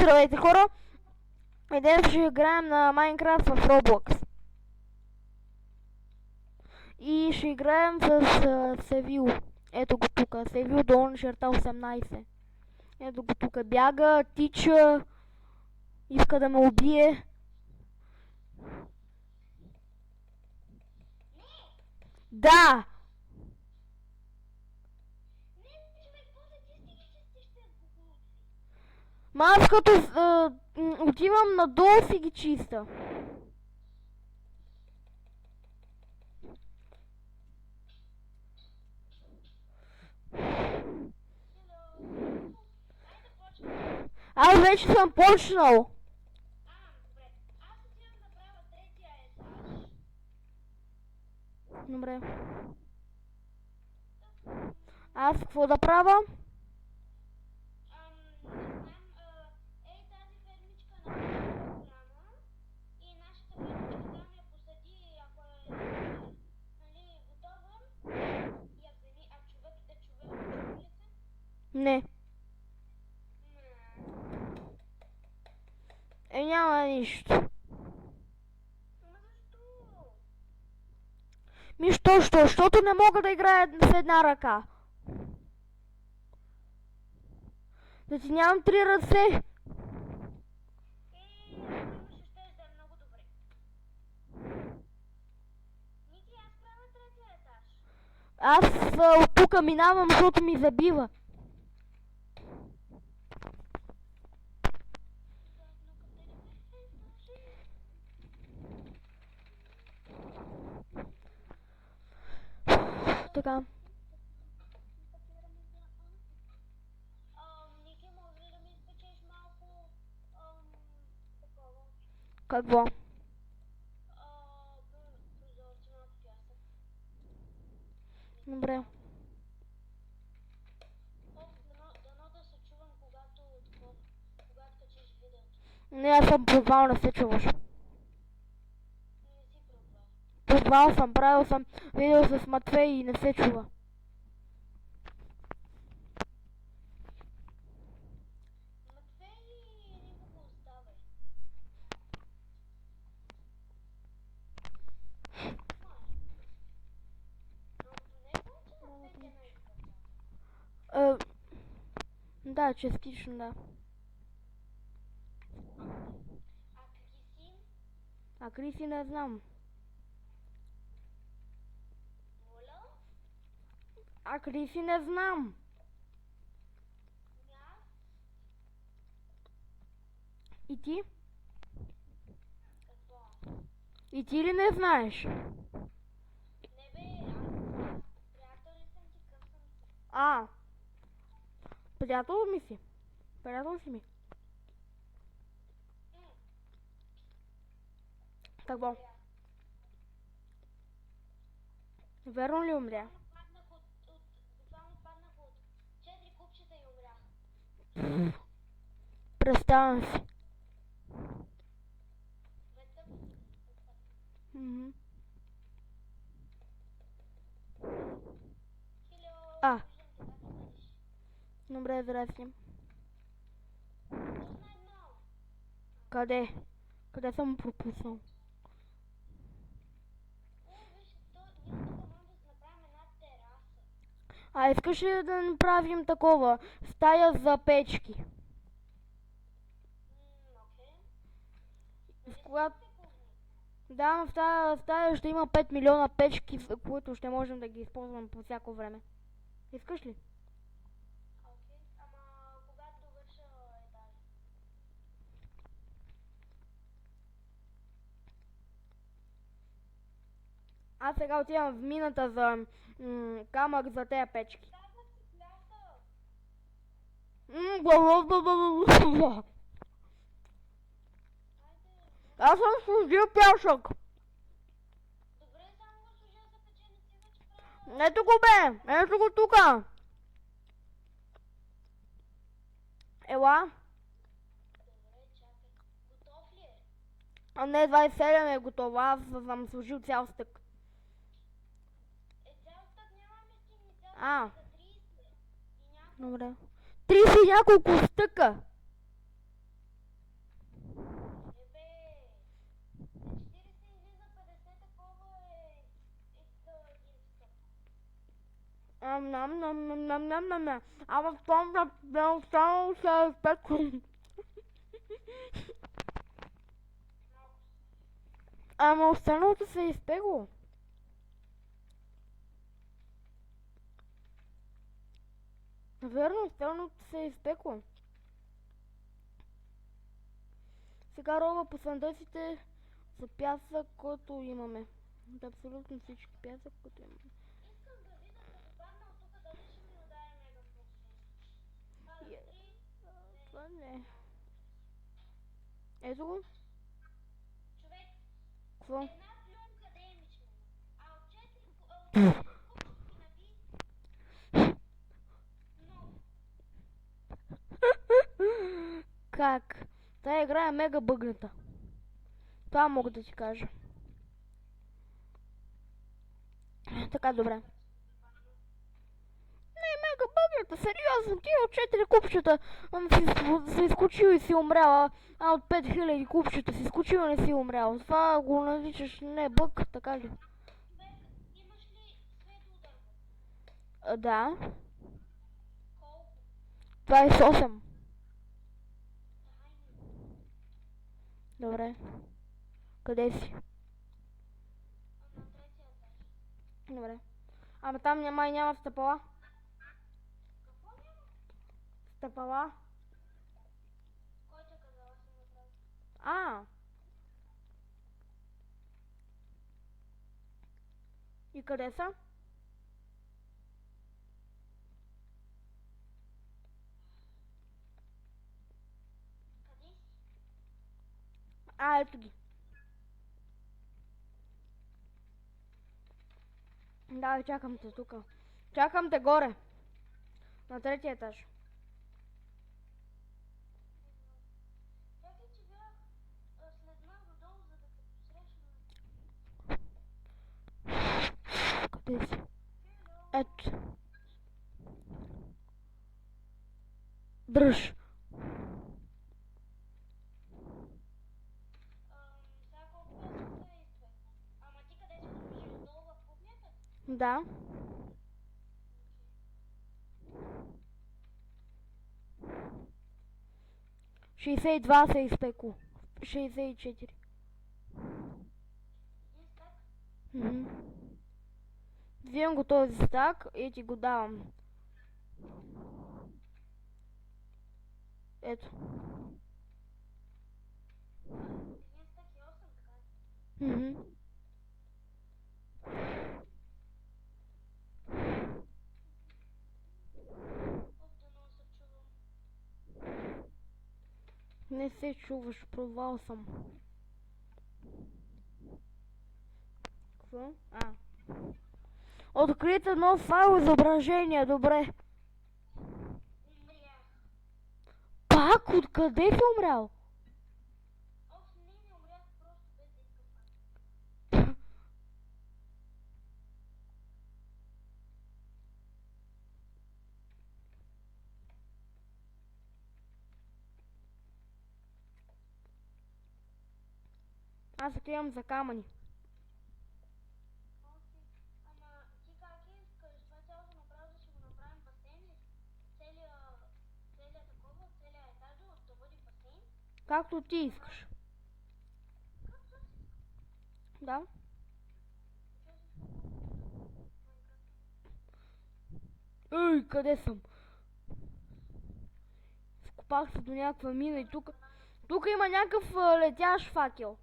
Здравейте хора! И днес ще играем на Майнкрафт в Roblox. И ще играем с Севил. Ето го тук. Севил долна черта 18. Ето го тук. Бяга, тича, иска да ме убие. Да! Ма аз като отивам надолу си ги чиста. Аз вече съм почнал. Добре. Аз какво да правя? Не. Няма нищо. Защото не мога да играя с една ръка. Да ти нямам 3 ръце. Аз от тук минавам, защото ми забива. Така. Какво? Добре. Не, аз съм пробвал, не се чуваш. Пробвал съм, правил съм видео с Матвей и не се чува. Да, частично да. А Криси не знам. А Криси не знам. И ти? И ти ли не знаеш? А, приятел ми си. Приятел си ми. Какво? Верно ли умря? Представям си. А. Добре, здрасти. Къде? Къде съм пропуснал? А искаш ли да направим такова? Стая за печки. Да, в тази стая ще има 5 милиона печки, които ще можем да ги използваме по всяко време. Искаш ли? Аз сега отивам в мината за камък за тези печки. Аз съм служил пяшък. Ето го бе, ето го тука. Ела. А не, 27 е готова, аз съм служил цял стък. А. Добре. 30 няколко стъка. Ама в том да останало се е изпекло. Ама останалото се е изпекло. Верно, останалото се е изпекло. Сега рова по съндъците за пясък, който имаме. От абсолютно всички пясък, който имаме. Искам да видя, като падна от тук, дали ще ми удари мегафон. Това не. Ето го. Човек, Какво? една плюнка да е мичмена. А от 4 купчинки наби... Много. Как? Тая игра е мега бъгната. Това мога да ти кажа. Така, добре. Не, мега бъгната, сериозно, ти от 4 купчета си изкочил и си умряла, а от 5000 купчета си изкочил и не си умрял. Това го наричаш не бъг, така ли? Човек, имаш ли светоудар? Да. Колко? 28. Дай ми. Добре. Къде си? На третия етаж. Добре. Ама там няма стъпала. Какво няма? Стъпала. Кой те казал, аз съм направил? А. И къде са? Къде си? А, ето ги. Давай, чакам те тук. Чакам те горе. На третия етаж. Чакай, че бях слезнах додолу, за да те посрещна. Къде си? Ето. Дръж. Сега колко пъти е изпек? Ама ти къде си го държиш? Долу в кухнята? Да. Шестдесет и два се изпекло. 64. Един стак? Взимам го този стак и ти го давам. Ето. Един стак и 8, така ли? Дано се чувам. Не се чуваш, провал съм. Какво? А. Открито нов файл изображение, добре. Умрях. Пак? Откъде си умрял? Не умрях просто без да искам пак. Аз отивам за камъни. Окей. Ама ти как искаш? Това цялото направо да си го направим басейн ли? Целият такова, целият етаж да бъде басейн? Както ти искаш. Както си? Да? Ей, къде съм? Скопах се до някаква мина и тук. Тук има някакъв летящ факел.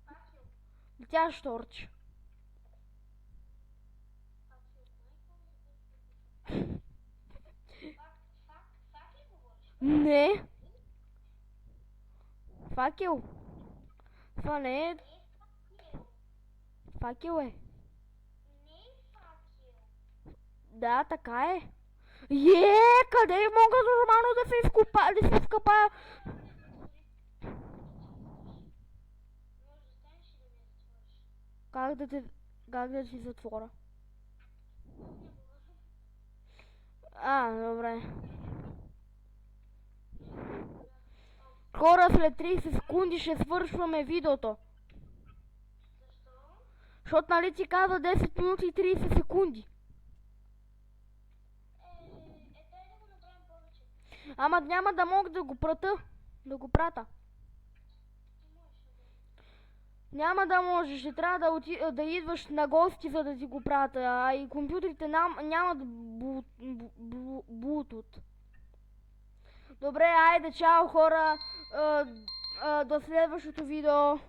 Факел. Летящ торч. Факел, Фак ли говориш? Не. Факел. Това не е. Не е факел. Факел е. Не е факел. Да, така е. Къде мога нормално да се изкопая? Да се изкопая? Може да станеш и да ми я затвориш. Как да си затворя? Не говори. А, добре. Хора, след 30 секунди ще свършваме видеото. Защо? Защото нали ти каза 10 минути и 30 секунди. Ама няма да мога да го прата. Да го прата. Няма да можеш, ще трябва да идваш на гости, за да ти го пратя, а и компютрите нямат Bluetooth. Добре, айде, чао хора, до следващото видео.